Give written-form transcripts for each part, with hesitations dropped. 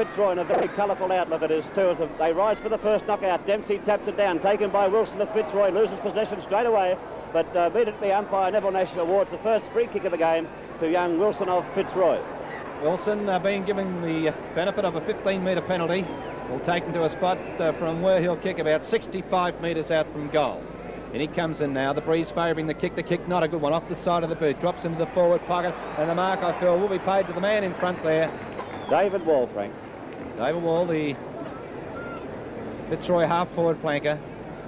Fitzroy in a very colourful outlook it is too, as they rise for the first knockout. Dempsey taps it down, taken by Wilson of Fitzroy, loses possession straight away, but immediately umpire Neville Nash awards the first free kick of the game to young Wilson of Fitzroy. Wilson being given the benefit of a 15-metre penalty, will take him to a spot from where he'll kick about 65 metres out from goal. And he comes in now, the breeze favouring the kick not a good one, off the side of the boot, drops into the forward pocket, and the mark, I feel, will be paid to the man in front there. David Wall, Frank. David Wall, the Fitzroy half-forward flanker,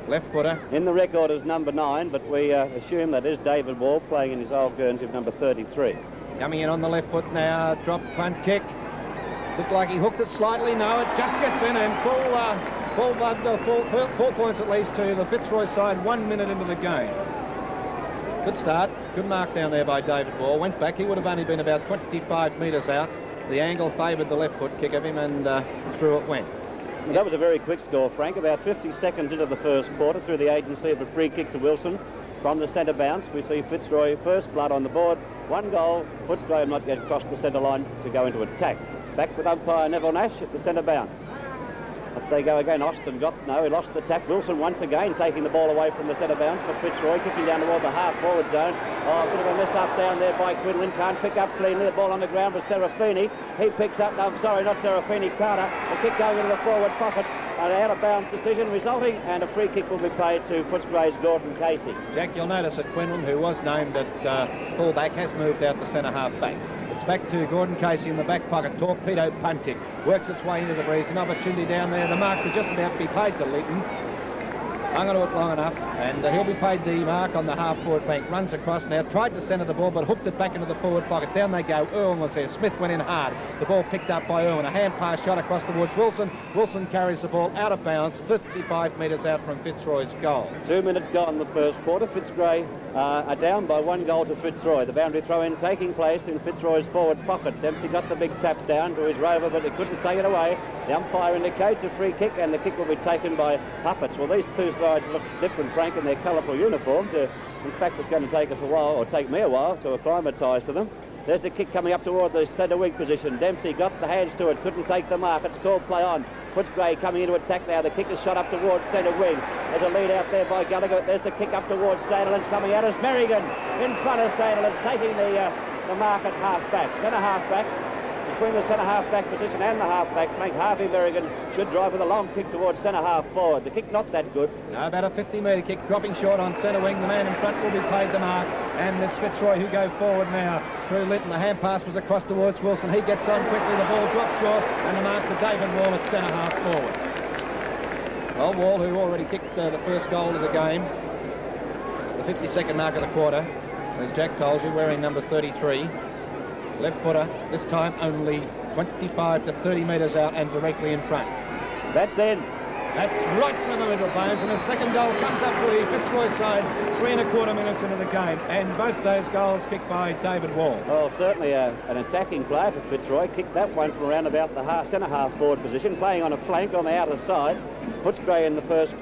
left footer. In the record is number 9, but we assume that is David Wall playing in his old Guernsey of number 33. Coming in on the left foot now, drop punt kick. Looked like he hooked it slightly. No, it just gets in, and full points at least to the Fitzroy side 1 minute into the game. Good start, good mark down there by David Wall. Went back, he would have only been about 25 metres out. The angle favoured the left foot kick of him, and through it went. Well, that was a very quick score, Frank. About 50 seconds into the first quarter, through the agency of a free kick to Wilson from the centre bounce. We see Fitzroy first blood on the board. 1 goal. Footscray not yet crossed the centre line to go into attack. Back with umpire Neville Nash at the centre bounce. Up they go again. Austin he lost the tack. Wilson once again taking the ball away from the centre bounce, but Fitzroy kicking down toward the half-forward zone. Oh, a bit of a mess up down there by Quinlan. Can't pick up cleanly. The ball on the ground was Serafini. He picks up, no, I'm sorry, not Serafini, Carter. The kick going into the forward pocket. An out-of-bounds decision resulting, and a free kick will be paid to Footscray's Gordon Casey. Jack, you'll notice that Quinlan, who was named at full-back, has moved out the centre half-back. It's back to Gordon Casey in the back pocket. Torpedo punt kick. Works its way into the breeze. An opportunity down there. The mark will just about be paid to Leeton. Hung on to it long enough, and he'll be paid the mark on the half-forward flank. Runs across now. Tried to centre the ball, but hooked it back into the forward pocket. Down they go. Irwin was there. Smith went in hard. The ball picked up by Irwin. A hand pass shot across towards Wilson. Wilson carries the ball out of bounds, 55 metres out from Fitzroy's goal. 2 minutes gone in the first quarter. Footscray are down by 1 goal to Fitzroy. The boundary throw-in taking place in Fitzroy's forward pocket. Dempsey got the big tap down to his rover, but he couldn't take it away. The umpire indicates a free kick, and the kick will be taken by Huppatz. Well, these two sides look different, Frank, in their colourful uniforms. In fact, it's going to take us a while, or take me a while, to acclimatise to them. There's the kick coming up toward the centre wing position. Dempsey got the hands to it, couldn't take the mark. It's called play on. Footscray coming into attack now. The kick is shot up towards centre wing. There's a lead out there by Gallagher. There's the kick up towards Sandilands. Coming out as Merrigan in front of Sandilands, taking the mark at half-back. Centre half-back. Between the centre half-back position and the half-back flank, Harvey Merrigan should drive with a long kick towards centre half-forward. The kick not that good. No, about a 50-metre kick, dropping short on centre wing. The man in front will be paid the mark, and it's Fitzroy who go forward now through Lytton. The hand pass was across towards Wilson. He gets on quickly. The ball drops short, and the mark to David Wall at centre half-forward. Well, Wall, who already kicked the first goal of the game, the 52nd mark of the quarter, as Jack told you, wearing number 33. Left footer, this time only 25 to 30 metres out and directly in front. That's in. That's right through the middle bones, and the second goal comes up for the Fitzroy side 3 1/4 minutes into the game, and both those goals kicked by David Wall. Well, certainly an attacking player for Fitzroy. Kicked that one from around about the centre half-forward position, playing on a flank on the outer side. Footscray in the first,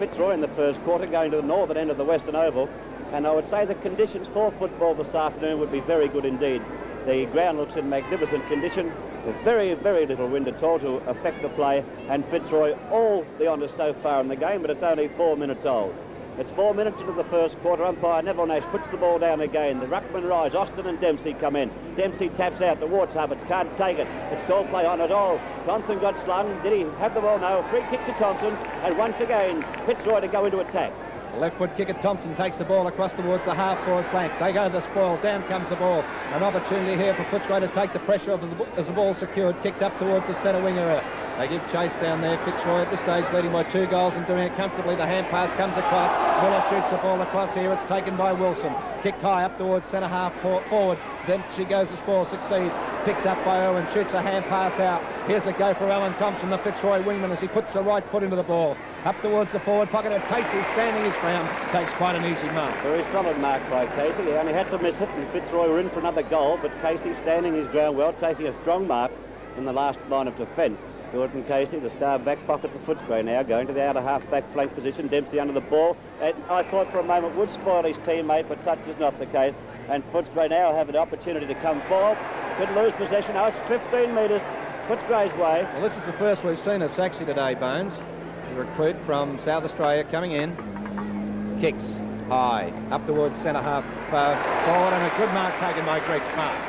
Fitzroy in the first quarter, going to the northern end of the Western Oval, and I would say the conditions for football this afternoon would be very good indeed. The ground looks in magnificent condition, with very, very little wind at all to affect the play, and Fitzroy all the honours so far in the game, but it's only 4 minutes old. It's 4 minutes into the first quarter. Umpire Neville Nash puts the ball down again. The ruckman rise. Austin and Dempsey come in. Dempsey taps out towards Huppatz. Can't take it. It's called play on at all. Thompson got slung. Did he have the ball? No. A free kick to Thompson, and once again Fitzroy to go into attack. Left foot kick at Thompson takes the ball across towards the half-forward flank. They go to the spoil. Down comes the ball. An opportunity here for Footscray to take the pressure off as the ball secured. Kicked up towards the centre wing area. They give chase down there. Fitzroy at this stage leading by 2 goals and doing it comfortably. The hand pass comes across. Miller shoots the ball across here. It's taken by Wilson. Kicked high up towards centre half forward. Then she goes to spoil, succeeds. Picked up by Irwin. Shoots a hand pass out. Here's a go for Alan Thompson, the Fitzroy wingman, as he puts the right foot into the ball. Up towards the forward pocket of Casey, standing his ground. Takes quite an easy mark. Very solid mark by Casey. He only had to miss it, and Fitzroy were in for another goal, but Casey standing his ground well, taking a strong mark in the last line of defence. Gordon Casey, the star back pocket for Footscray now, going to the outer half-back flank position. Dempsey under the ball. And I thought for a moment would spoil his teammate, but such is not the case. And Footscray now have an opportunity to come forward. Could lose possession. Now it's 15 metres Footscray's way. Well, this is the first we've seen of Sachse today, Bones. The recruit from South Australia coming in. Kicks high, up towards centre half forward, and a good mark taken by Greg Parke.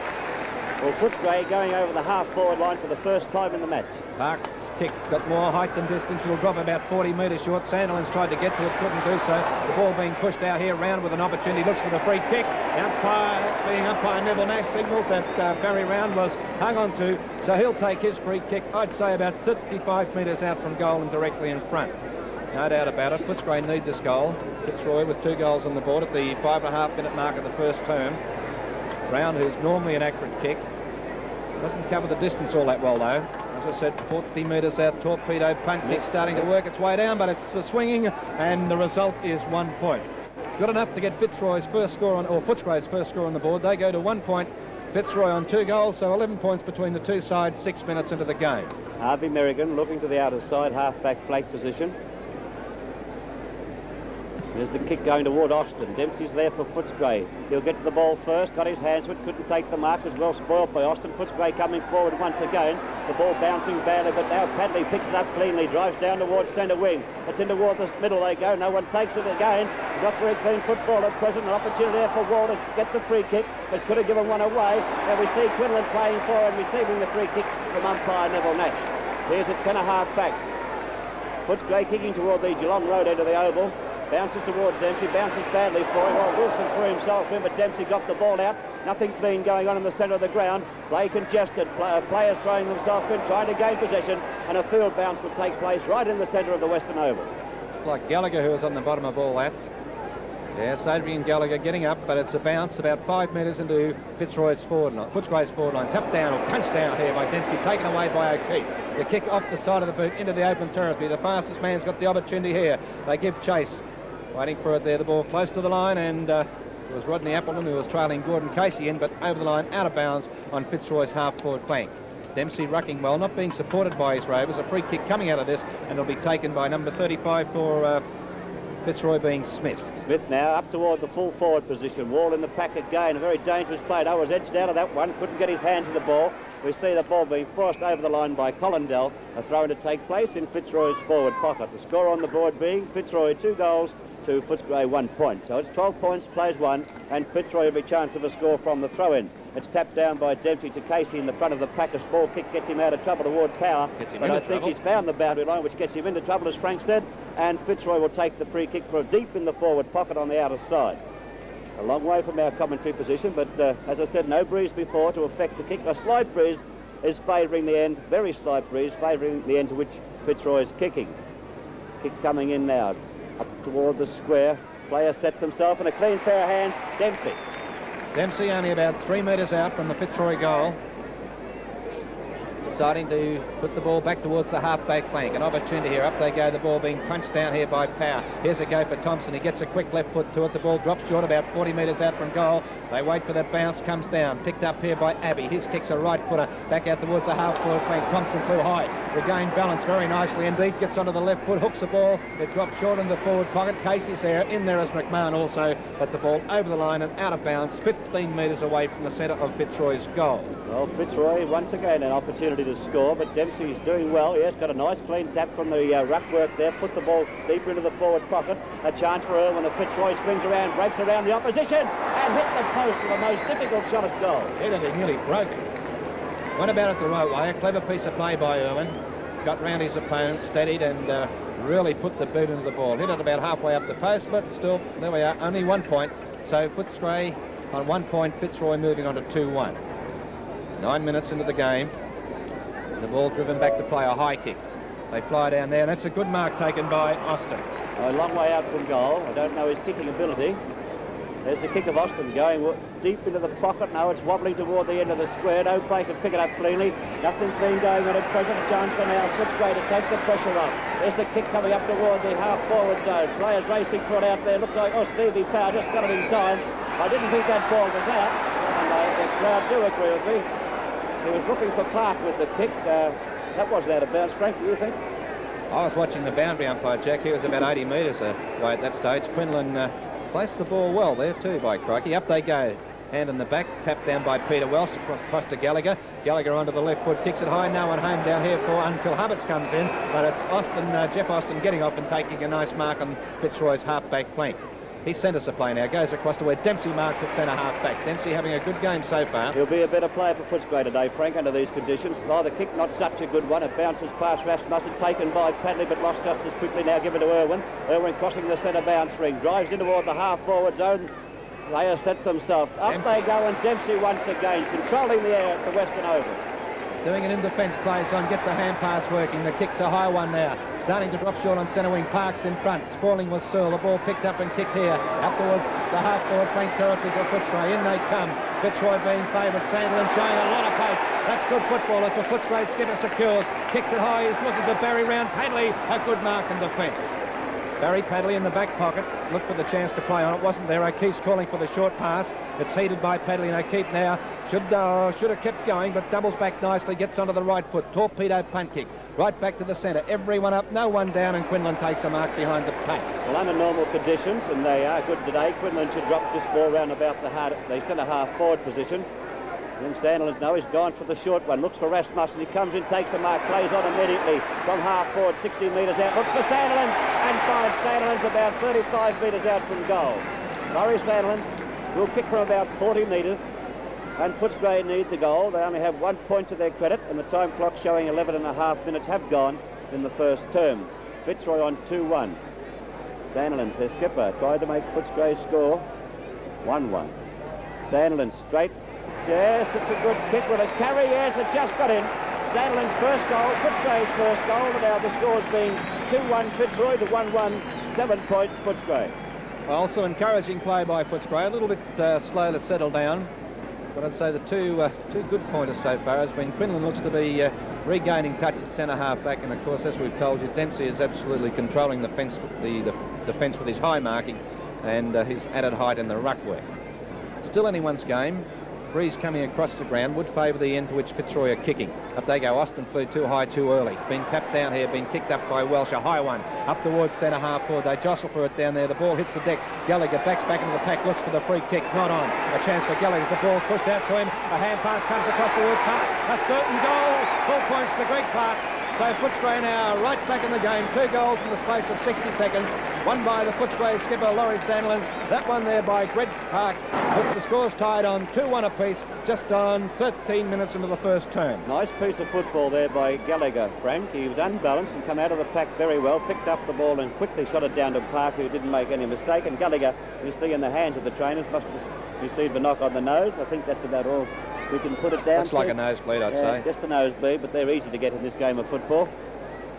Well, Footscray going over the half-forward line for the first time in the match. Parke's kick's got more height than distance. It'll drop about 40 metres short. Sandilands tried to get to it, couldn't do so. The ball being pushed out here, Round with an opportunity, looks for the free kick. Umpire Neville Nash signals that Barry Round was hung on to, so he'll take his free kick, I'd say about 35 metres out from goal and directly in front. No doubt about it. Footscray need this goal. Fitzroy with 2 goals on the board at the 5.5-minute mark of the first term. Round, who's normally an accurate kick, doesn't cover the distance all that well, though. As I said, 40 metres out, torpedo punt kick starting to work its way down, but it's swinging, and the result is 1 point. Good enough to get Fitzroy's first score on, or Footscray's first score on the board. They go to 1 point. Fitzroy on 2 goals, so 11 points between the two sides, 6 minutes into the game. Harvey Merrigan looking to the outer side, half-back flank position. There's the kick going toward Austin. Dempsey's there for Footscray. He'll get to the ball first, got his hands to it, couldn't take the mark, was well spoiled by Austin. Footscray coming forward once again. The ball bouncing badly, but now Padley picks it up cleanly, drives down towards centre wing. It's in toward the middle they go. No one takes it again. Not very clean football at present. An opportunity there for Wall to get the free kick, but could have given one away. And we see Quinlan playing for and receiving the free kick from umpire Neville Nash. Here's at centre half back. Footscray kicking toward the Geelong Road end of the oval. Bounces toward Dempsey, bounces badly for him. Well, Wilson threw himself in, but Dempsey got the ball out. Nothing clean going on in the centre of the ground. Play congested, players throwing themselves in, trying to gain possession, and a field bounce will take place right in the centre of the Western Oval. It's like Gallagher who was on the bottom of all that. Yes, Adrian Gallagher getting up, but it's a bounce about 5 metres into Footscray's forward line. Tapped down or punched down here by Dempsey, taken away by O'Keeffe. The kick off the side of the boot into the open territory. The fastest man's got the opportunity here. They give chase. Waiting for it there, the ball close to the line, and it was Rodney Appleton who was trailing Gordon Casey in, but over the line, out of bounds on Fitzroy's half-forward flank. Dempsey rucking well, not being supported by his Rovers. A free kick coming out of this, and it'll be taken by number 35 for Fitzroy, being Smith. Smith now up toward the full forward position. Wall in the pack again. A very dangerous play. I was edged out of that one. Couldn't get his hands to the ball. We see the ball being forced over the line by Colin Dell. A throw to take place in Fitzroy's forward pocket. The score on the board being Fitzroy 2 goals to Footscray 1 point. So it's 12 points, plays 1, and Fitzroy every chance of a score from the throw-in. It's tapped down by Dempsey to Casey in the front of the pack. A small kick gets him out of trouble toward Power. But I think he's found the boundary line, which gets him into trouble, as Frank said, and Fitzroy will take the free kick for deep in the forward pocket on the outer side. A long way from our commentary position, but as I said, no breeze before to affect the kick. A slight breeze is favouring the end, very slight breeze, favouring the end to which Fitzroy is kicking. Kick coming in now. It's up toward the square. Player set themselves in a clean pair of hands. Dempsey only about 3 metres out from the Fitzroy goal. Deciding to put the ball back towards the half-back flank. An opportunity here. Up they go. The ball being punched down here by Power. Here's a go for Thompson. He gets a quick left foot to it. The ball drops short about 40 metres out from goal. They wait for that bounce. Comes down. Picked up here by Abbey. His kick's a right footer. Back out towards the half-forward flank. Thompson flew high. Regained balance very nicely indeed. Gets onto the left foot. Hooks the ball. It drops short in the forward pocket. Casey's there. In there is McMahon also. But the ball over the line and out of bounds. 15 metres away from the centre of Fitzroy's goal. Well, Fitzroy once again an opportunity to score, but Dempsey's doing well. Yes, got a nice clean tap from the ruck work there. Put the ball deeper into the forward pocket. A chance for Irwin. The Fitzroy springs around, breaks around the opposition, and hit the post with the most difficult shot at goal. Hit it, he nearly broke it. Went about it the right way. A clever piece of play by Irwin. Got round his opponent, steadied, and really put the boot into the ball. Hit it about halfway up the post, but still, there we are, only 1 point. So Footscray on 1 point, Fitzroy moving on to 2-1. 9 minutes into the game. The ball driven back to play, a high kick. They fly down there, and that's a good mark taken by Austin. A long way out from goal. I don't know his kicking ability. There's the kick of Austin going deep into the pocket. Now it's wobbling toward the end of the square. No play can pick it up cleanly. Nothing clean going on at present. A chance for now Footscray to take the pressure off. There's the kick coming up toward the half-forward zone. Players racing for it out there. Looks like, Stevie Power just got it in time. I didn't think that ball was out, and the crowd do agree with me. He was looking for Parke with the kick. That wasn't out of bounds, Frank, do you think? I was watching the boundary umpire, Jack. He was about 80 metres away at that stage. Quinlan placed the ball well there too, by crikey. Up they go. hand in the back, tapped down by Peter Welsh, across to Gallagher. Gallagher onto the left foot, kicks it high, no one home down here until Huppatz comes in, but it's Jeff Austin getting off and taking a nice mark on Fitzroy's half-back flank. He centres the play now, goes across to where Dempsey marks at centre half-back. Dempsey having a good game so far. He'll be a better player for Footscray today, Frank, under these conditions. The kick, not such a good one. It bounces past Rasmussen, taken by Padley, but lost just as quickly. Now given to Irwin. Irwin crossing the centre bounce ring, drives in toward the half-forward zone. They have set themselves. Up Dempsey. They go, and Dempsey once again controlling the air at the Western Oval. Doing it in defence, plays on, gets a hand pass working. The kick's a high one now. Starting to drop short on centre wing. Parke's in front. Spalling was Searl. The ball picked up and kicked here. Up towards the half-forward flank territory for Footscray. In they come. Fitzroy being favoured. Sandilands showing a lot of pace. That's good football as the Footscray skipper secures. Kicks it high. He's looking to Barry Round. Padley, a good mark in defence. Barry Padley in the back pocket, looked for the chance to play on it, wasn't there. O'Keeffe's calling for the short pass. It's headed by Padley, and O'Keeffe now should have kept going, but doubles back nicely, gets onto the right foot. Torpedo punt kick, right back to the centre. Everyone up, no one down, and Quinlan takes a mark behind the pack. Well, under normal conditions, and they are good today, Quinlan should drop this ball round about the centre half-forward position. Young Sandilands, no, he's gone for the short one, looks for Rasmussen, he comes in, takes the mark, plays on immediately from half forward, 60 metres out, looks for Sandilands, and finds Sandilands about 35 metres out from goal. Laurie Sandilands will kick from about 40 metres, and Footscray need the goal. They only have 1 point to their credit, and the time clock showing 11.5 minutes have gone in the first term. Fitzroy on 2-1. Sandilands, their skipper, tried to make Footscray score 1-1. Sandilands straight. Yes, it's a good kick with a carry. Yes, it just got in. Sandilands' first goal, Footscray's first goal. Now the scores being 2-1 Fitzroy to 1-1, 7 points Footscray. Also encouraging play by Footscray. A little bit slow to settle down, but I'd say the two good pointers so far has been Quinlan looks to be regaining touch at centre half back, and of course, as we've told you, Dempsey is absolutely controlling the defence with his high marking and his added height in the ruck work. Still anyone's game. Breeze coming across the ground would favour the end to which Fitzroy are kicking. Up they go. Austin flew too high too early. Been tapped down here, been kicked up by Welsh. A high one up towards centre half forward. They jostle for it down there. The ball hits the deck. Gallagher backs back into the pack, looks for the free kick. Not on. A chance for Gallagher as the ball's pushed out to him. A hand pass comes across towards Parke. A certain goal. 4 points to Greg Parke. So Footscray now right back in the game. 2 goals in the space of 60 seconds. One by the Footscray skipper, Laurie Sandilands. That one there by Greg Parke puts the scores tied on 2-1 apiece, just on 13 minutes into the first term. Nice piece of football there by Gallagher, Frank. He was unbalanced and come out of the pack very well, picked up the ball and quickly shot it down to Parke, who didn't make any mistake. And Gallagher, you see in the hands of the trainers, must have received a knock on the nose. I think that's about all we can put it down. Looks like a nosebleed, I'd say. Just a nosebleed, but they're easy to get in this game of football.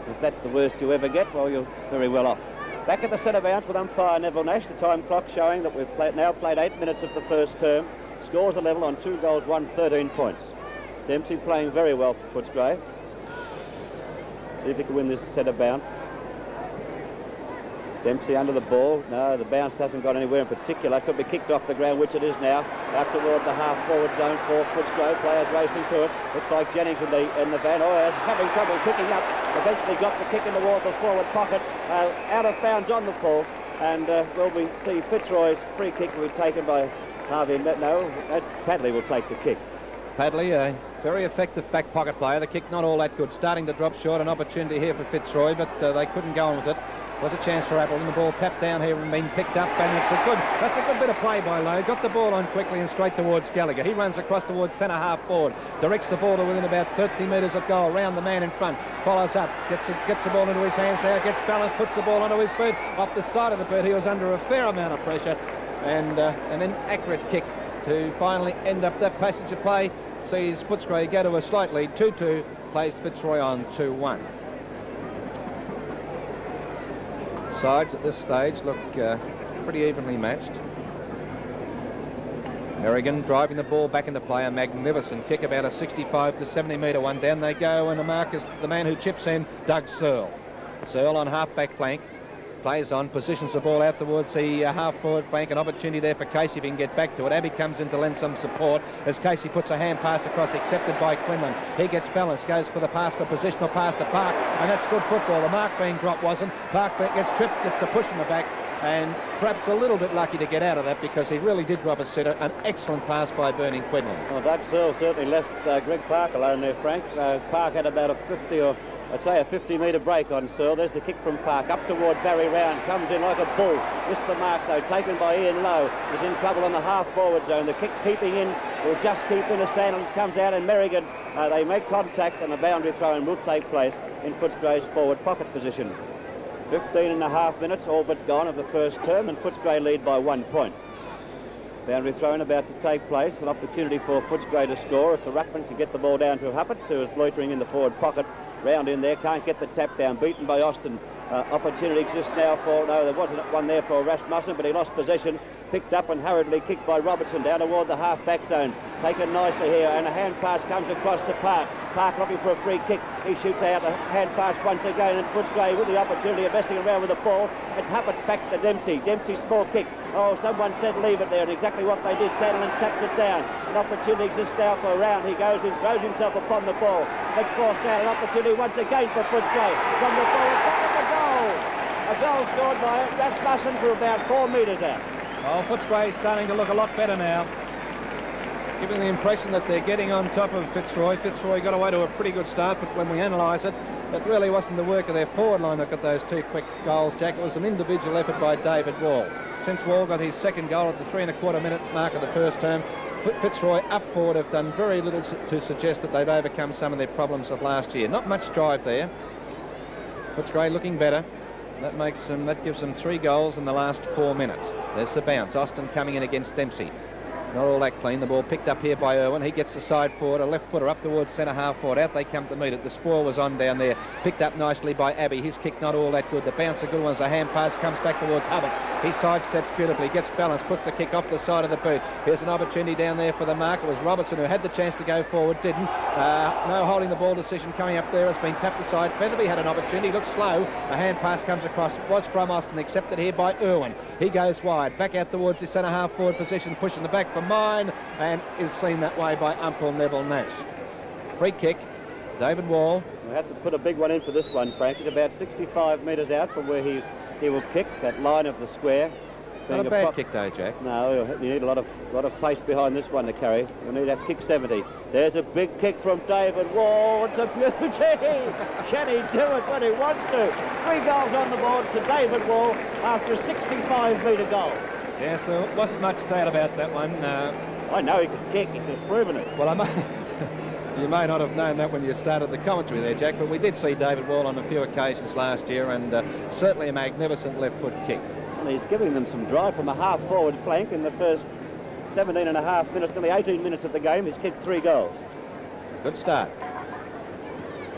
If that's the worst you ever get, well, you're very well off. Back at the centre bounce with umpire Neville Nash, the time clock showing that we've now played 8 minutes of the first term. Scores are level on 2 goals, 1, 13 points. Dempsey playing very well for Footscray. See if he can win this centre bounce. Dempsey under the ball. No, the bounce hasn't got anywhere in particular. Could be kicked off the ground, which it is now. Out toward the half-forward zone for Footscray. Players racing to it. Looks like Jennings in the van. Oh, having trouble picking up. Eventually got the kick in toward the forward pocket. Out of bounds on the fall. And will we see Fitzroy's free kick will be taken by Harvey. No, Padley will take the kick. Padley, a very effective back pocket player. The kick not all that good. Starting to drop short. An opportunity here for Fitzroy, but they couldn't go on with it. Was a chance for Appleton. The ball tapped down here and been picked up, and that's a good bit of play by Lowe. Got the ball on quickly and straight towards Gallagher. He runs across towards centre half forward, directs the ball to within about 30 metres of goal, round the man in front, follows up, gets the ball into his hands now, gets balanced, puts the ball onto his boot, off the side of the boot. He was under a fair amount of pressure, and an inaccurate kick to finally end up that passage of play sees Footscray go to a slight lead, 2-2, plays Fitzroy on 2-1. Sides at this stage look pretty evenly matched. Harrigan driving the ball back into play. A magnificent kick, about a 65 to 70 metre one. Down they go, and the mark is the man who chips in, Doug Searl. Searl on half-back flank. Plays on, positions the ball out towards the half-forward flank. An opportunity there for Casey if he can get back to it. Abbey comes in to lend some support as Casey puts a hand pass across, accepted by Quinlan. He gets balanced, goes for the pass, the positional pass to Parke, and that's good football. The mark being dropped wasn't. Parke gets tripped, gets a push in the back, and perhaps a little bit lucky to get out of that, because he really did drop a sitter. An excellent pass by Burning Quinlan. Well, Doug Searl certainly left Greg Parke alone there, Frank. Parke had about a 50 or I'd say a 50-metre break on Searl. There's the kick from Parke up toward Barry Round. Comes in like a bull. Missed the mark though. Taken by Ian Lowe. Is in trouble on the half-forward zone. The kick keeping in will just keep in as Sandilands comes out, and Merrigan. They make contact, and a boundary throw-in will take place in Footscray's forward pocket position. 15.5 minutes all but gone of the first term, and Footscray lead by 1 point. Boundary throw-in about to take place. An opportunity for Footscray to score if the ruckman can get the ball down to Huppatz, who is loitering in the forward pocket. Round in there, can't get the tap down, beaten by Austin. Opportunity exists now for, no, there wasn't one there for Rasmussen, but he lost possession. Picked up and hurriedly kicked by Robertson down toward the half-back zone. Taken nicely here, and a hand pass comes across to Parke. Parke looking for a free kick. He shoots out a hand pass once again, and Footscray with the opportunity of messing around with the ball. It's Huppatz back to Dempsey. Dempsey's small kick. Oh, someone said leave it there, and exactly what they did. Sandilands tapped it down. An opportunity exists now for a Round. He goes in, throws himself upon the ball. Gets forced out. An opportunity once again for Footscray. From the ball, back at the goal. A goal scored by Rasmussen for about 4 metres out. Well, Footscray is starting to look a lot better now, giving the impression that they're getting on top of Fitzroy. Fitzroy got away to a pretty good start, but when we analyse it, it really wasn't the work of their forward line that got those 2 quick goals, Jack. It was an individual effort by David Wall. Since Wall got his second goal at the 3.25 minute mark of the first term, Fitzroy up forward have done very little to suggest that they've overcome some of their problems of last year. Not much drive there. Footscray looking better. That gives them 3 goals in the last 4 minutes. There's the bounce. Austin coming in against Dempsey. Not all that clean. The ball picked up here by Irwin. He gets the side forward, a left footer up towards centre half forward. Out they come to meet it. The spoil was on down there. Picked up nicely by Abbey. His kick not all that good. The bounce a good one. A hand pass comes back towards Huppatz. He sidesteps beautifully. Gets balance. Puts the kick off the side of the boot. Here's an opportunity down there for the mark. It was Robertson who had the chance to go forward. Didn't. No holding the ball decision coming up there. Has been tapped aside. Featherby had an opportunity. Looked slow. A hand pass comes across. It was from Austin. Accepted here by Irwin. He goes wide. Back out towards his centre half forward position. Pushing the back for Mine. And is seen that way by Uncle Neville Nash. Free kick, David Wall. We have to put a big one in for this one, Frank. It's about 65 metres out from where he will kick, that line of the square. Not a bad kick though, Jack. No, you need a lot of pace behind this one to carry. You need that kick 70. There's a big kick from David Wall. It's a beauty. Can he do it when he wants to? 3 goals on the board to David Wall after a 65-metre goal. Yeah, so it wasn't much doubt about that one. I know he can kick, he's just proven it. Well, you may not have known that when you started the commentary there, Jack, but we did see David Wall on a few occasions last year, and certainly a magnificent left foot kick. And he's giving them some drive from a half-forward flank in the first 17.5 minutes, nearly 18 minutes of the game. He's kicked 3 goals. Good start.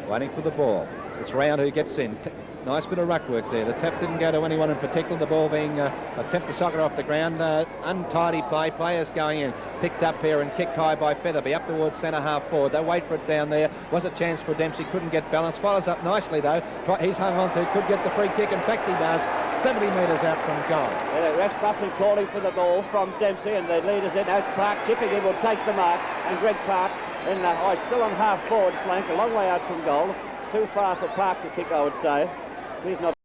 Waiting for the ball. It's Round who gets in. Nice bit of ruck work there. The tap didn't go to anyone in particular. The ball being attempt to soccer off the ground. Untidy play. Players going in. Picked up here and kicked high by Featherby. Up towards centre half forward. They wait for it down there. Was a chance for Dempsey. Couldn't get balance. Follows up nicely though. He's hung on to. Could get the free kick. In fact he does. 70 metres out from goal. Yeah, Rasmussen calling for the ball from Dempsey, and the leaders in out. Parke chipping in will take the mark. And Greg Parke in still on half forward flank. A long way out from goal. Too far for Parke to kick, I would say. He's not